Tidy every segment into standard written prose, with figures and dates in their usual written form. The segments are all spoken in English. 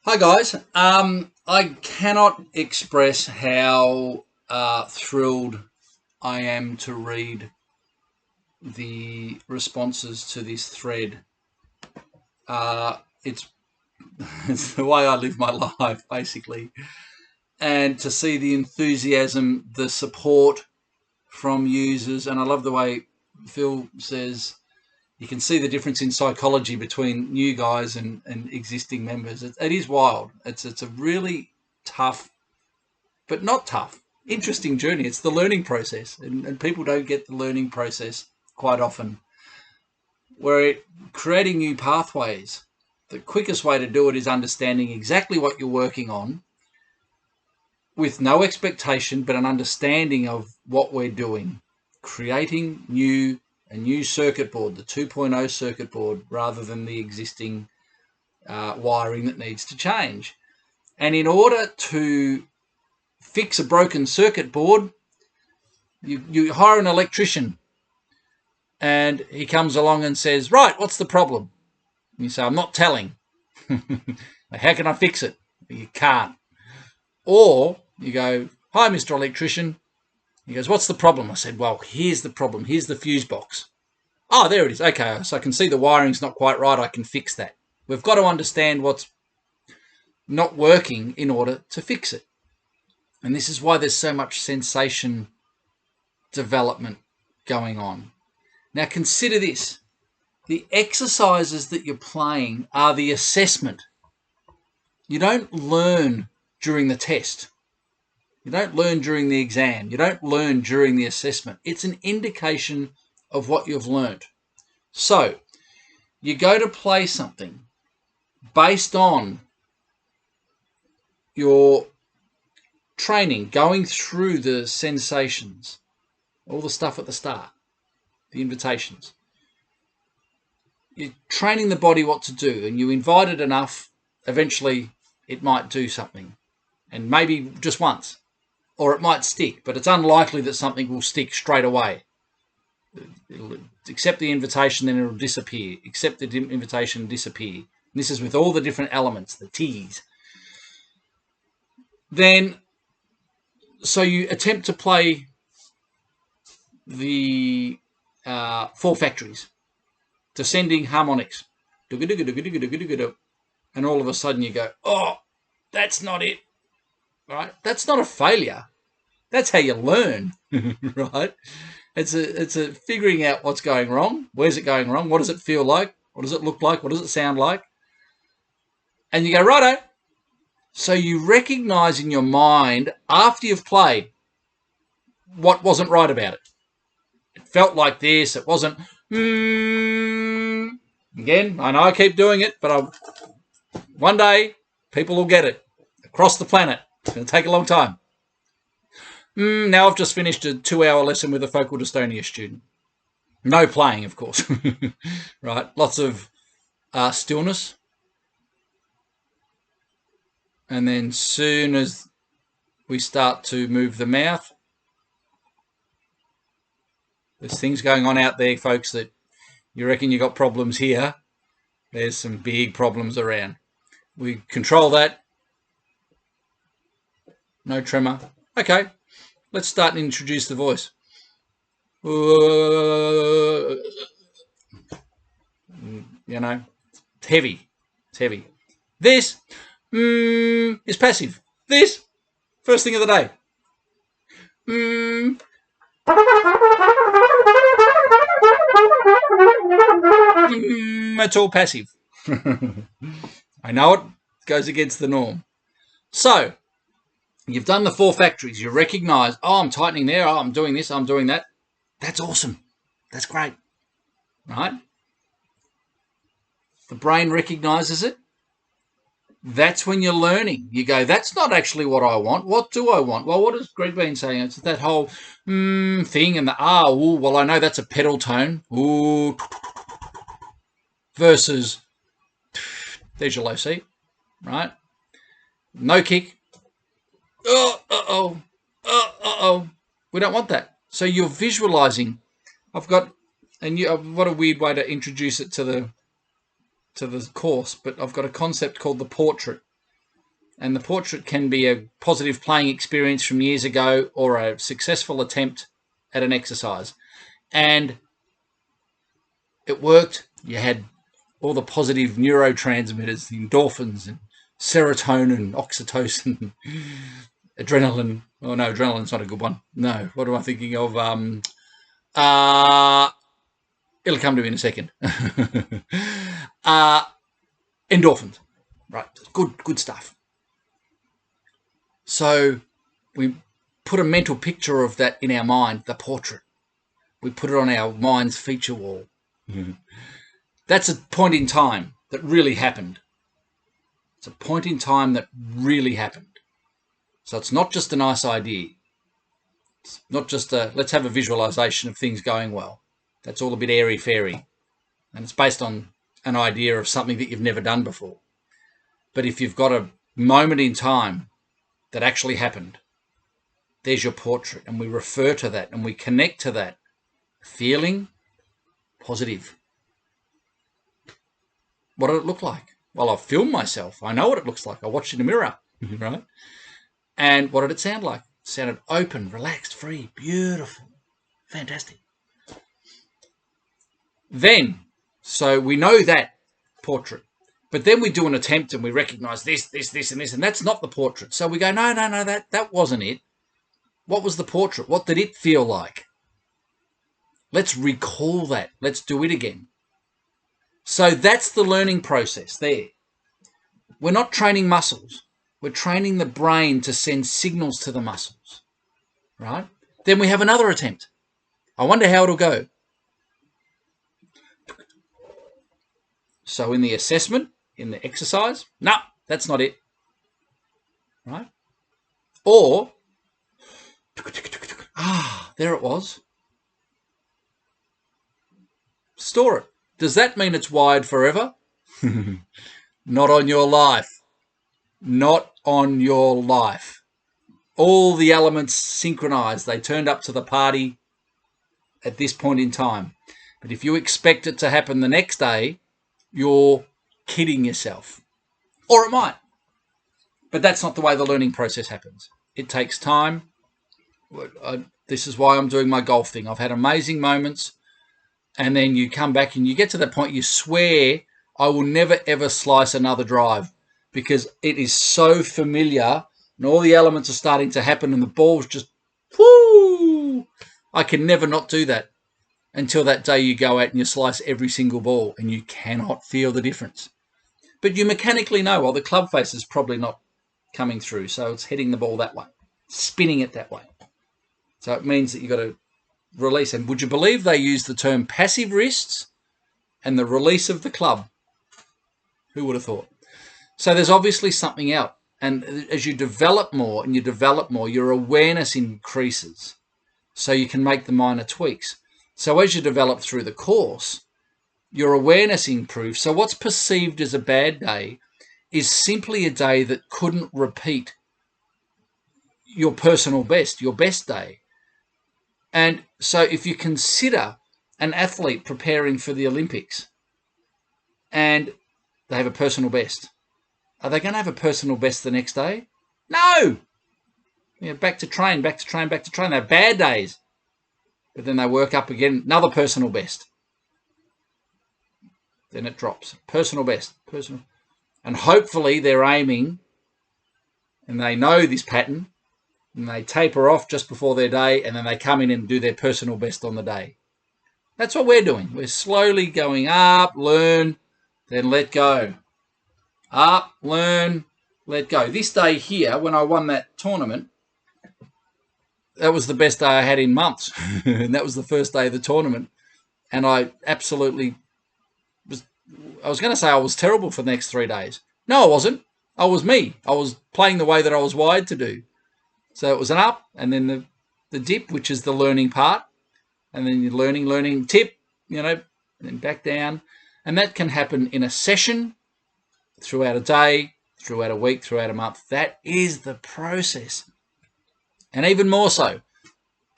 Hi guys. I cannot express how thrilled I am to read the responses to this thread. It's it's the way I live my life, basically, and to see the enthusiasm, the support from users, and I love the way Phil says you can see the difference in psychology between new guys and existing members. It is wild. It's a really tough, but not tough, interesting journey. It's the learning process, and people don't get the learning process quite often. We're creating new pathways. The quickest way to do it is understanding exactly what you're working on with no expectation, but an understanding of what we're doing. Creating a new circuit board, the 2.0 circuit board, rather than the existing wiring that needs to change. And in order to fix a broken circuit board, you hire an electrician, and he comes along and says, right, what's the problem? And you say, I'm not telling. How can I fix it? You can't. Or you go, hi, Mr. Electrician. He goes, what's the problem? I said, well, here's the problem. Here's the fuse box. Oh, there it is. Okay, so I can see the wiring's not quite right. I can fix that. We've got to understand what's not working in order to fix it. And this is why there's so much sensation development going on. Now consider this. The exercises that you're playing are the assessment. You don't learn during the test. You don't learn during the exam. You don't learn during the assessment. It's an indication of what you've learned. So you go to play something based on your training, going through the sensations, all the stuff at the start, the invitations. You're training the body what to do, and you invite it enough, eventually it might do something, and maybe just once, or it might stick, but it's unlikely that something will stick straight away. It'll accept the invitation, then it'll disappear. Accept the invitation, disappear. And this is with all the different elements, the T's. Then, so you attempt to play the 4 factories, descending harmonics, and all of a sudden you go, oh, that's not it, right? That's not a failure. That's how you learn, right? It's a figuring out what's going wrong. Where's it going wrong? What does it feel like? What does it look like? What does it sound like? And you go, righto. So you recognize in your mind, after you've played, what wasn't right about it. It felt like this. It wasn't, Again, I know I keep doing it, but one day people will get it across the planet. It's going to take a long time. Now I've just finished a 2-hour lesson with a focal dystonia student. No playing, of course. Right? Lots of stillness. And then soon as we start to move the mouth, there's things going on out there, folks, that you reckon you got problems here. There's some big problems around. We control that. No tremor. Okay. Let's start and introduce the voice. You know, it's heavy. It's heavy. This is passive. This, first thing of the day. It's all passive. I know it goes against the norm. So, you've done the 4 factories. You recognize, oh, I'm tightening there. Oh, I'm doing this. I'm doing that. That's awesome. That's great. Right? The brain recognizes it. That's when you're learning. You go, that's not actually what I want. What do I want? Well, what has Greg been saying? It's that whole thing and the ooh, well, I know that's a pedal tone. Ooh, versus there's your low C, right? No kick. We don't want that. So you're visualizing. What a weird way to introduce it to the course, but I've got a concept called the portrait. And the portrait can be a positive playing experience from years ago or a successful attempt at an exercise. And it worked. You had all the positive neurotransmitters, the endorphins and serotonin, oxytocin, adrenaline. Oh, no, adrenaline's not a good one. No, what am I thinking of? It'll come to me in a second. Endorphins. Right, good stuff. So we put a mental picture of that in our mind, the portrait. We put it on our mind's feature wall. That's a point in time that really happened. It's a point in time that really happened. So it's not just a nice idea. It's not just let's have a visualization of things going well. That's all a bit airy-fairy. And it's based on an idea of something that you've never done before. But if you've got a moment in time that actually happened, there's your portrait. And we refer to that and we connect to that feeling positive. What did it look like? Well, I've filmed myself. I know what it looks like. I watched it in a mirror, right? And what did it sound like? It sounded open, relaxed, free, beautiful, fantastic. Then, so we know that portrait. But then we do an attempt and we recognize this, and this, and that's not the portrait. So we go, no, that wasn't it. What was the portrait? What did it feel like? Let's recall that. Let's do it again. So that's the learning process there. We're not training muscles. We're training the brain to send signals to the muscles, right? Then we have another attempt. I wonder how it'll go. So in the assessment, in the exercise, no, that's not it, right? Or, there it was. Store it. Does that mean it's wired forever? Not on your life. Not on your life. All the elements synchronized. They turned up to the party at this point in time. But if you expect it to happen the next day, you're kidding yourself. Or it might. But that's not the way the learning process happens. It takes time. This is why I'm doing my golf thing. I've had amazing moments. And then you come back and you get to that point, you swear, I will never, ever slice another drive because it is so familiar and all the elements are starting to happen and the ball's just, whoo! I can never not do that until that day you go out and you slice every single ball and you cannot feel the difference. But you mechanically know, well, the club face is probably not coming through, so it's heading the ball that way, spinning it that way. So it means that you've got to release. And would you believe they use the term passive wrists and the release of the club? Who would have thought? So there's obviously something out. And as you develop more and you develop more, your awareness increases. So you can make the minor tweaks. So as you develop through the course, your awareness improves. So what's perceived as a bad day is simply a day that couldn't repeat your personal best, your best day. And so if you consider an athlete preparing for the Olympics and they have a personal best, are they going to have a personal best the next day? No. Back to train. They have bad days. But then they work up again, another personal best. Then it drops. Personal best. And hopefully they're aiming and they know this pattern and they taper off just before their day and then they come in and do their personal best on the day. That's what we're doing. We're slowly going up, learn, then let go. Up, learn, let go. This day here, when I won that tournament, that was the best day I had in months. And that was the first day of the tournament. And I absolutely I was going to say I was terrible for the next 3 days. No, I wasn't. I was me. I was playing the way that I was wired to do. So it was an up and then the dip, which is the learning part. And then you're learning, tip, and then back down. And that can happen in a session, throughout a day, throughout a week, throughout a month. That is the process. And even more so,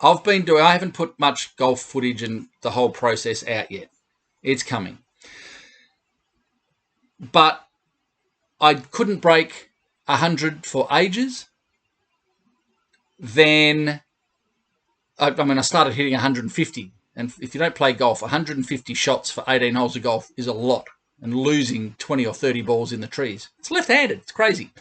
I haven't put much golf footage and the whole process out yet. It's coming. But I couldn't break 100 for ages. Then, I started hitting 150. And if you don't play golf, 150 shots for 18 holes of golf is a lot. And losing 20 or 30 balls in the trees. It's left-handed. It's crazy.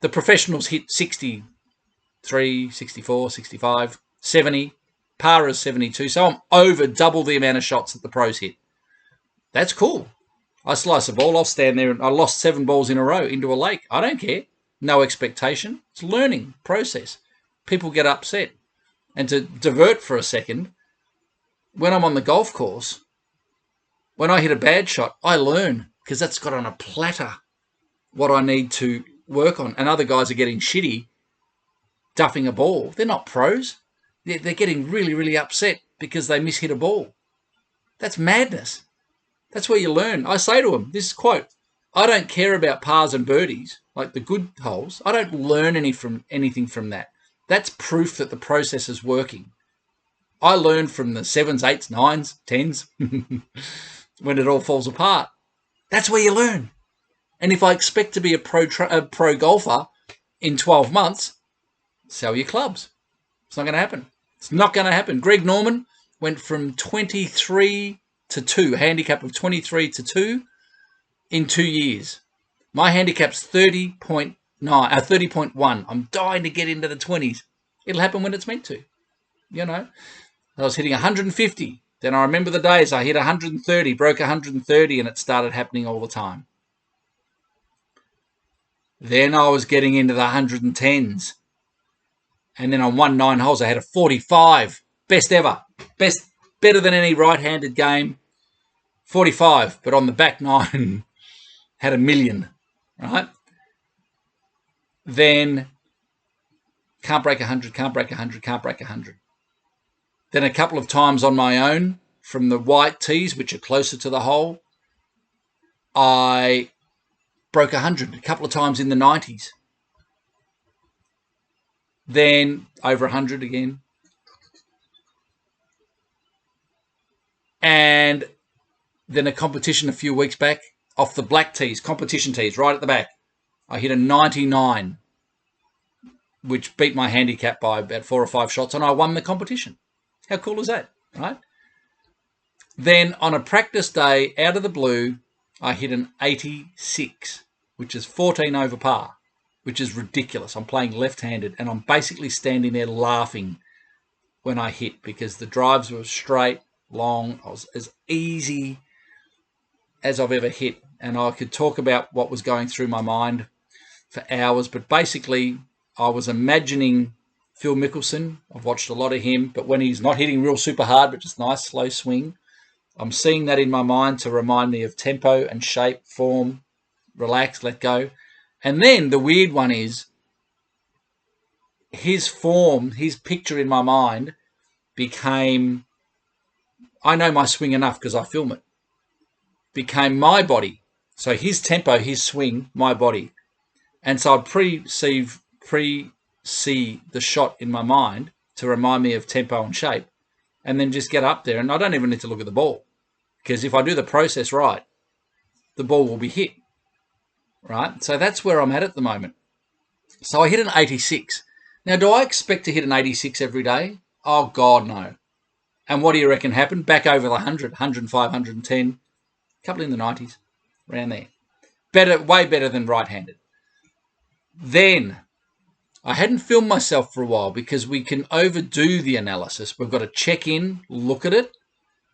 The professionals hit 63, 64, 65, 70. Par is 72. So I'm over double the amount of shots that the pros hit. That's cool. I slice a ball. I'll stand there and I lost 7 balls in a row into a lake. I don't care. No expectation. It's a learning process. People get upset. And to divert for a second, when I'm on the golf course, when I hit a bad shot, I learn because that's got on a platter what I need to work on. And other guys are getting shitty, duffing a ball. They're not pros. They're getting really, really upset because they mishit a ball. That's madness. That's where you learn. I say to them, this quote, I don't care about pars and birdies, like the good holes. I don't learn anything from that. That's proof that the process is working. I learn from the 7s, 8s, 9s, 10s when it all falls apart. That's where you learn. And if I expect to be a pro golfer in 12 months, sell your clubs. It's not going to happen. It's not going to happen. Greg Norman went from 23 to 2, a handicap of 23 to 2 in 2 years. My handicap's 30.1. I'm dying to get into the 20s. It'll happen when it's meant to. You know, I was hitting 150. Then I remember the days I hit 130, broke 130, and it started happening all the time. Then I was getting into the 110s. And then on 9 holes, I had a 45. Best ever. Better than any right-handed game. 45. But on the back 9, had a million. Right? Then can't break 100, can't break 100, can't break 100. Then a couple of times on my own from the white tees, which are closer to the hole, I broke 100 a couple of times in the 90s. Then over 100 again. And then a competition a few weeks back off the black tees, competition tees, right at the back. I hit a 99, which beat my handicap by about 4 or 5 shots, and I won the competition. How cool is that, right? Then on a practice day, out of the blue, I hit an 86, which is 14 over par, which is ridiculous. I'm playing left-handed, and I'm basically standing there laughing when I hit because the drives were straight, long. I was as easy as I've ever hit, and I could talk about what was going through my mind for hours, but basically I was imagining Phil Mickelson. I've watched a lot of him, but when he's not hitting real super hard, but just nice, slow swing, I'm seeing that in my mind to remind me of tempo and shape, form, relax, let go. And then the weird one is his form, his picture in my mind became, I know my swing enough because I film it, became my body. So his tempo, his swing, my body. And so I'd pre-see the shot in my mind to remind me of tempo and shape, and then just get up there. And I don't even need to look at the ball, because if I do the process right, the ball will be hit, right? So that's where I'm at the moment. So I hit an 86. Now, do I expect to hit an 86 every day? Oh, God, no. And what do you reckon happened? Back over the 100, 105, 110, a couple in the 90s, around there. Better, way better than right-handed. Then I hadn't filmed myself for a while because we can overdo the analysis. We've got to check in, look at it,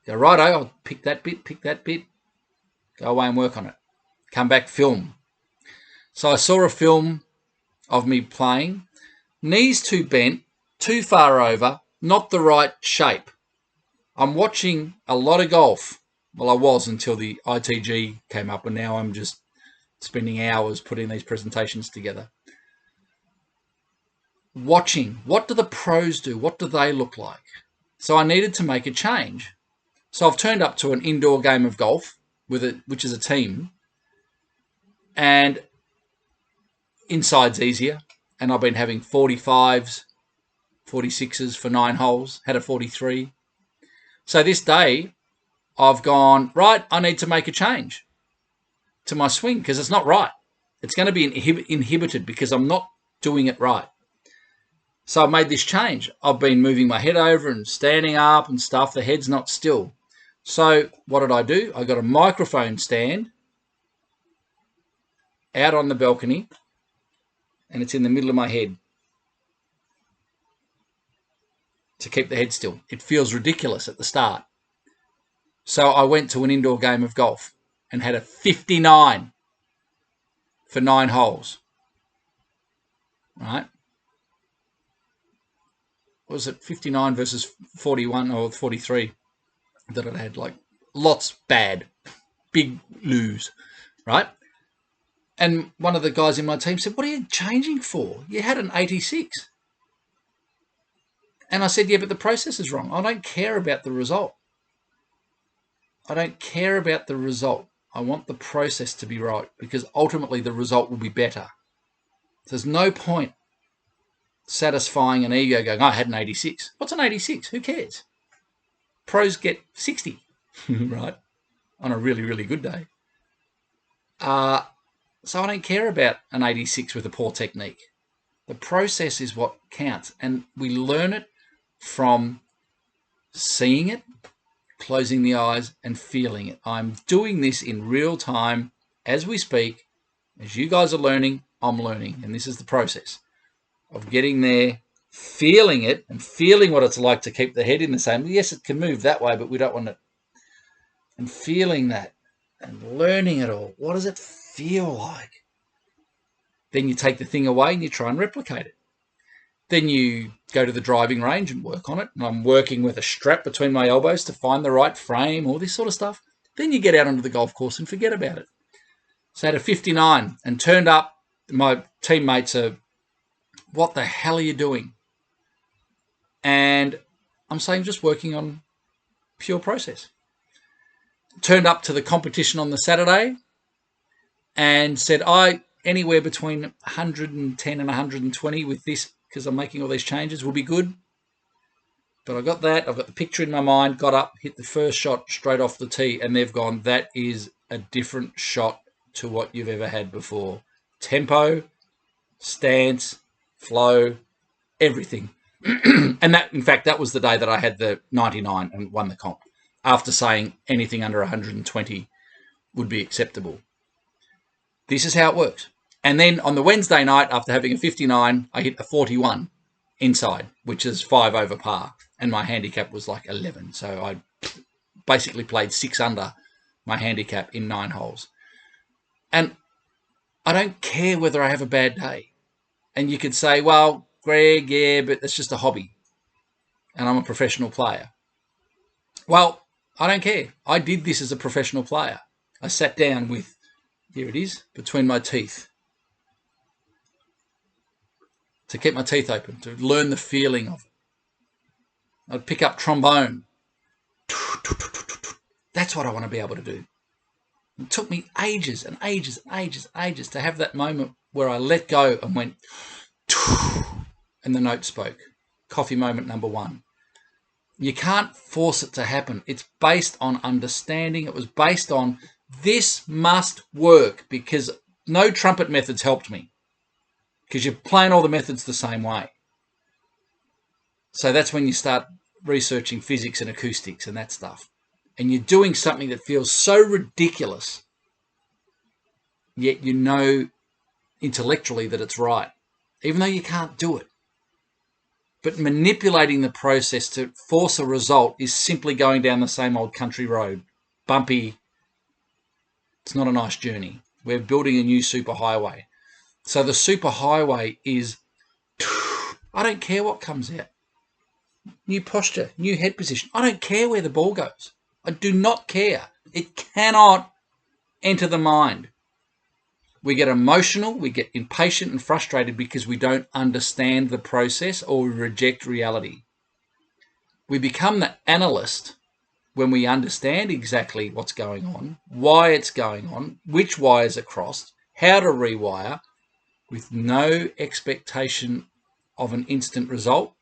go, righto, I'll pick that bit, go away and work on it. Come back, film. So I saw a film of me playing, knees too bent, too far over, not the right shape. I'm watching a lot of golf. Well, I was until the ITG came up, and now I'm just spending hours putting these presentations together. Watching, what do the pros do? What do they look like? So I needed to make a change. So I've turned up to an indoor game of golf, which is a team, and inside's easier. And I've been having 45s, 46s for 9 holes, had a 43. So this day I've gone, right, I need to make a change to my swing because it's not right. It's going to be inhibited because I'm not doing it right. So I've made this change. I've been moving my head over and standing up and stuff. The head's not still. So what did I do? I got a microphone stand out on the balcony, and it's in the middle of my head to keep the head still. It feels ridiculous at the start. So I went to an indoor game of golf and had a 59 for 9 holes. Right? What was it, 59 versus 41 or 43 that I had? Like, lots bad, big lose, right? And one of the guys in my team said, what are you changing for? You had an 86. And I said, yeah, but the process is wrong. I don't care about the result. I don't care about the result. I want the process to be right, because ultimately the result will be better. There's no point satisfying an ego going, I had an 86. What's an 86? Who cares? Pros get 60, right? On a really, really good day. So I don't care about an 86 with a poor technique. The process is what counts. And we learn it from seeing it, closing the eyes, and feeling it. I'm doing this in real time as we speak. As you guys are learning, I'm learning. And this is the process of getting there, feeling it, and feeling what it's like to keep the head in the same. Yes, it can move that way, but we don't want it. And feeling that and learning it all. What does it feel like? Then you take the thing away and you try and replicate it. Then you go to the driving range and work on it. And I'm working with a strap between my elbows to find the right frame, all this sort of stuff. Then you get out onto the golf course and forget about it. So I had a 59 and turned up. My teammates are, what the hell are you doing? And I'm saying just working on pure process. Turned up to the competition on the Saturday and said, anywhere between 110 and 120 with this, because I'm making all these changes, will be good. But I got that. I've got the picture in my mind, got up, hit the first shot straight off the tee, and they've gone, that is a different shot to what you've ever had before. Tempo, stance, flow, everything. And that, in fact, that was the day that I had the 99 and won the comp, after saying anything under 120 would be acceptable. This is how it works. And then on the Wednesday night, after having a 59, I hit a 41 inside, which is 5 over par. And my handicap was like 11. So I basically played 6 under my handicap in 9 holes. And I don't care whether I have a bad day. And you could say, well, Greg, yeah, but that's just a hobby. And I'm a professional player. Well, I don't care. I did this as a professional player. I sat down with, here it is, between my teeth, to keep my teeth open, to learn the feeling of it. I'd pick up trombone. That's what I want to be able to do. It took me ages and ages and ages and ages to have that moment where I let go and went, and the note spoke. Coffee moment number 1. You can't force it to happen. It's based on understanding. It was based on, this must work, because no trumpet methods helped me, because you're playing all the methods the same way. So that's when you start researching physics and acoustics and that stuff. And you're doing something that feels so ridiculous, yet you know intellectually that it's right, even though you can't do it. But manipulating the process to force a result is simply going down the same old country road. Bumpy. It's not a nice journey. We're building a new superhighway. So the superhighway is, I don't care what comes out. New posture, new head position. I don't care where the ball goes. I do not care. It cannot enter the mind. We get emotional, we get impatient and frustrated because we don't understand the process, or we reject reality. We become the analyst when we understand exactly what's going on, why it's going on, which wires are crossed, how to rewire, with no expectation of an instant result,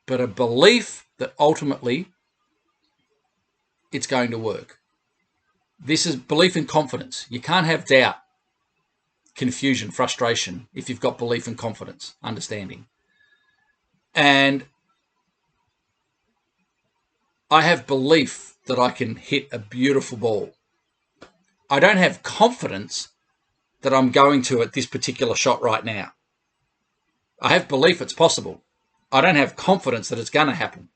but a belief that ultimately it's going to work. This is belief and confidence. You can't have doubt. confusion, frustration, if you've got belief and confidence, understanding. And I have belief that I can hit a beautiful ball. I don't have confidence that I'm going to at this particular shot right now. I have belief it's possible. I don't have confidence that it's going to happen.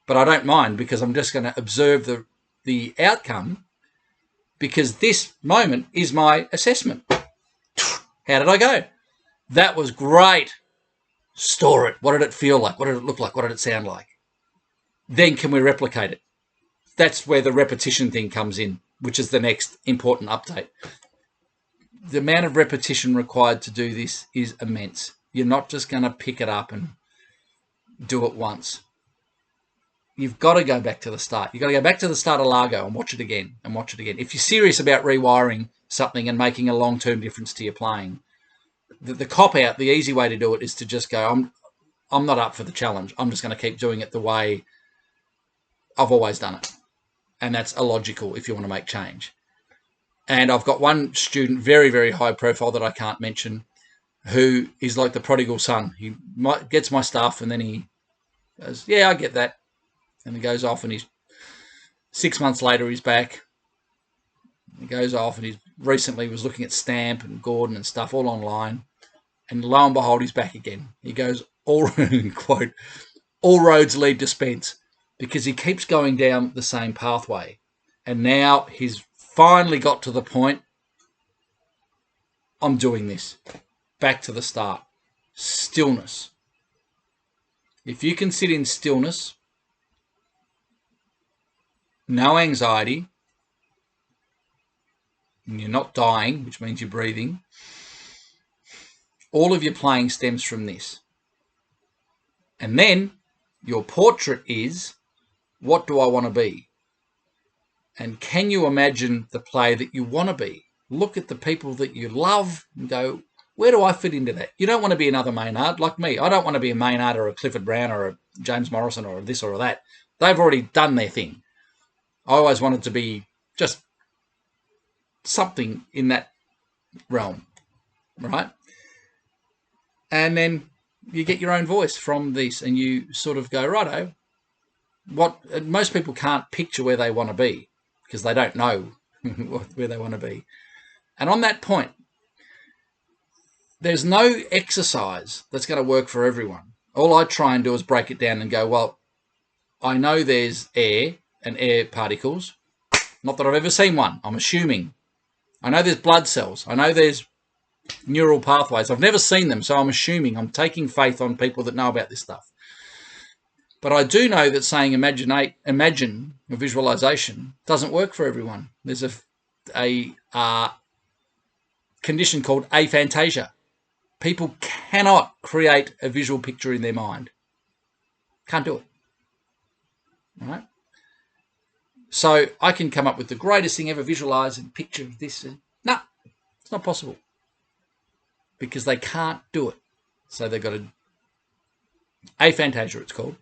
But I don't mind, because I'm just going to observe the outcome, because this moment is my assessment. How did I go? That was great. Store it. What did it feel like? What did it look like? What did it sound like? Then can we replicate it? That's where the repetition thing comes in, which is the next important update. The amount of repetition required to do this is immense. You're not just going to pick it up and do it once. You've got to go back to the start. You've got to go back to the start of Largo and watch it again and watch it again. If you're serious about rewiring something and making a long-term difference to your playing, the cop-out, the easy way to do it is to just go, I'm not up for the challenge. I'm just going to keep doing it the way I've always done it. And that's illogical if you want to make change. And I've got one student, very, very high profile, that I can't mention, who is like the prodigal son. He gets my stuff and then he goes, yeah, I get that. And he goes off, and he's 6 months later, he's back. He goes off, and he recently was looking at Stamp and Gordon and stuff all online. And lo and behold, he's back again. He goes, quote, all roads lead to Spence, because he keeps going down the same pathway. And now he's finally got to the point, I'm doing this. Back to the start. Stillness. If you can sit in stillness, no anxiety, and you're not dying, which means you're breathing, all of your playing stems from this. And then your portrait is, what do I want to be? And can you imagine the player that you want to be? Look at the people that you love and go, where do I fit into that? You don't want to be another Maynard like me. I don't want to be a Maynard or a Clifford Brown or a James Morrison or this or that. They've already done their thing. I always wanted to be just something in that realm, right? And then you get your own voice from this, and you sort of go, righto, most people can't picture where they want to be because they don't know where they want to be. And on that point, there's no exercise that's going to work for everyone. All I try and do is break it down and go, well, I know there's air and air particles. Not that I've ever seen one. I'm assuming. I know there's blood cells. I know there's neural pathways. I've never seen them, so I'm assuming. I'm taking faith on people that know about this stuff. But I do know that saying imagine a visualization doesn't work for everyone. There's a condition called aphantasia. People cannot create a visual picture in their mind. Can't do it. All right? So I can come up with the greatest thing ever, visualize and picture this. No, it's not possible. Because they can't do it. So they've got aphantasia, it's called.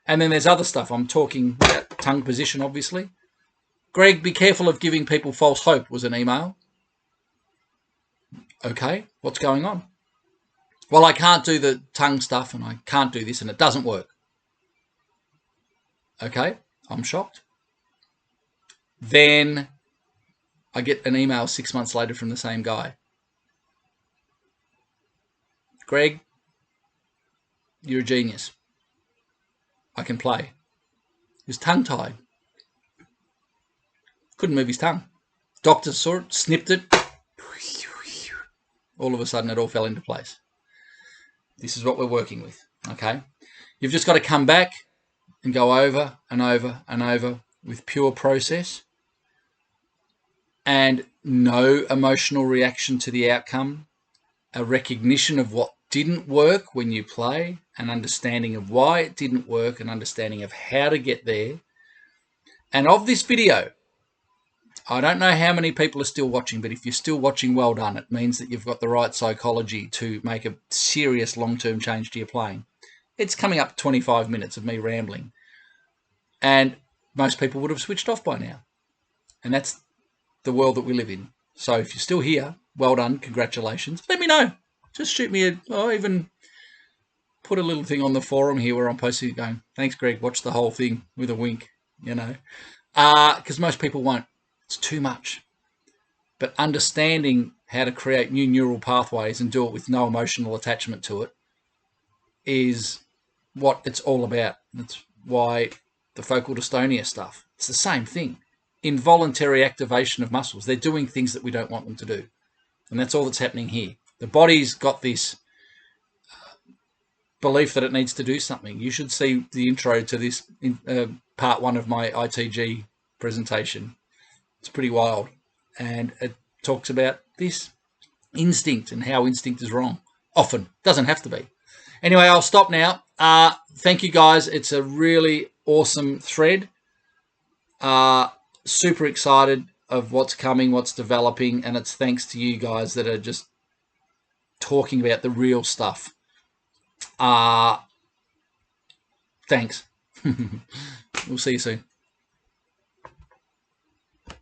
And then there's other stuff. I'm talking about tongue position, obviously. Greg, be careful of giving people false hope, was an email. Okay, what's going on? Well, I can't do the tongue stuff and I can't do this and it doesn't work. Okay, I'm shocked. Then I get an email 6 months later from the same guy. Greg, you're a genius. I can play. He was tongue-tied. Couldn't move his tongue. Doctor saw it, snipped it. All of a sudden, it all fell into place. This is what we're working with, okay? You've just got to come back and go over and over and over with pure process and no emotional reaction to the outcome, a recognition of what didn't work when you play, an understanding of why it didn't work, an understanding of how to get there. And of this video, I don't know how many people are still watching, but if you're still watching, well done. It means that you've got the right psychology to make a serious long-term change to your playing. It's coming up 25 minutes of me rambling. And most people would have switched off by now. And that's the world that we live in. So if you're still here, well done, congratulations. Let me know. Just shoot me or even put a little thing on the forum here where I'm posting it going, thanks, Greg, watch the whole thing with a wink, you know. Because most people won't. It's too much. But understanding how to create new neural pathways and do it with no emotional attachment to it is what it's all about. That's why the focal dystonia stuff, it's the same thing. Involuntary activation of muscles. They're doing things that we don't want them to do. And that's all that's happening here. The body's got this belief that it needs to do something. You should see the intro to this part 1 of my ITG presentation. It's pretty wild. And it talks about this instinct and how instinct is wrong. Often. Doesn't have to be. Anyway, I'll stop now. Thank you, guys. It's a really awesome thread. Super excited of what's coming, what's developing, and it's thanks to you guys that are just talking about the real stuff. Thanks. We'll see you soon.